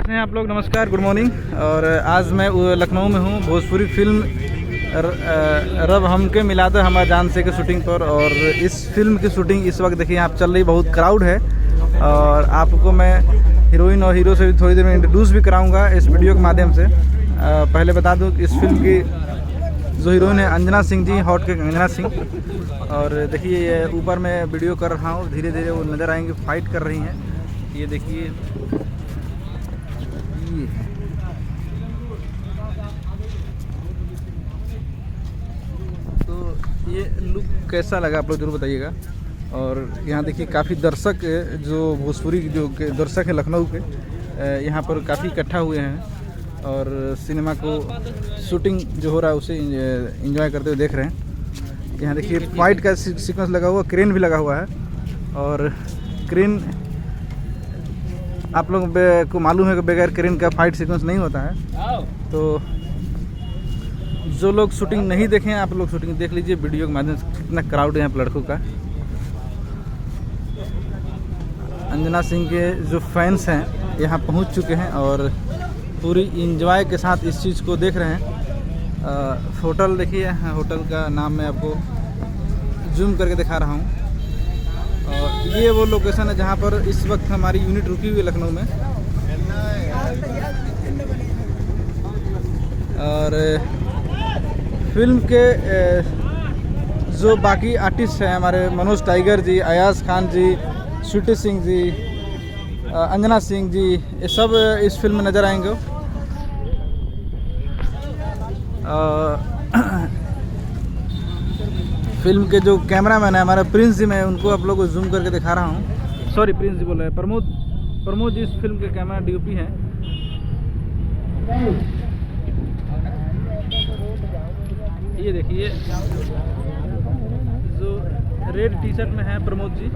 कैसे हैं आप लोग। नमस्कार, गुड मॉर्निंग। और आज मैं लखनऊ में हूँ भोजपुरी फिल्म रब हमके मिला दे हमारा जान से की शूटिंग पर। और इस फिल्म की शूटिंग इस वक्त देखिए यहाँ चल रही, बहुत क्राउड है। और आपको मैं हीरोइन और हीरो से थोड़ी देर में इंट्रोड्यूस भी कराऊंगा इस वीडियो के माध्यम से। पहले बता दूं कि इस फिल्म की जो हीरोइन है अंजना सिंह जी, हॉट केक अंजना सिंह। और देखिए ये ऊपर मैं वीडियो कर रहा हूँ, धीरे धीरे वो नज़र आएंगे, फाइट कर रही हैं। ये देखिए तो ये लुक कैसा लगा आप लोग जरूर बताइएगा। और यहाँ देखिए काफ़ी दर्शक जो भोजपुरी जो के दर्शक हैं लखनऊ के यहाँ पर काफ़ी इकट्ठा हुए हैं और सिनेमा को शूटिंग जो हो रहा है उसे एंजॉय करते हुए देख रहे हैं। यहाँ देखिए फाइट का सीक्वेंस लगा हुआ, क्रेन भी लगा हुआ है। और क्रेन आप लोग को मालूम है कि बगैर क्रेन का फाइट सीक्वेंस नहीं होता है। तो जो लोग शूटिंग नहीं देखे हैं आप लोग शूटिंग देख लीजिए वीडियो के माध्यम से। कितना क्राउड है यहाँ पर लड़कों का। अंजना सिंह के जो फैंस हैं यहाँ पहुँच चुके हैं और पूरी इंजॉय के साथ इस चीज़ को देख रहे हैं। होटल देखिए, होटल का नाम मैं आपको जूम करके दिखा रहा हूँ। और ये वो लोकेशन है जहाँ पर इस वक्त हमारी यूनिट रुकी हुई है लखनऊ में। और फिल्म के जो बाकी आर्टिस्ट हैं हमारे मनोज टाइगर जी, अयाज खान जी, स्वीटी सिंह जी, अंजना सिंह जी, ये सब इस फिल्म में नज़र आएंगे। फिल्म के जो कैमरामैन है हमारा प्रिंस जी, मैं उनको आप लोगों को जूम करके दिखा रहा हूँ। सॉरी, प्रिंस जी बोल रहे हैं, प्रमोद जी इस फिल्म के कैमरा डीओपी हैं। ये देखिए जो रेड टी शर्ट में है प्रमोद जी।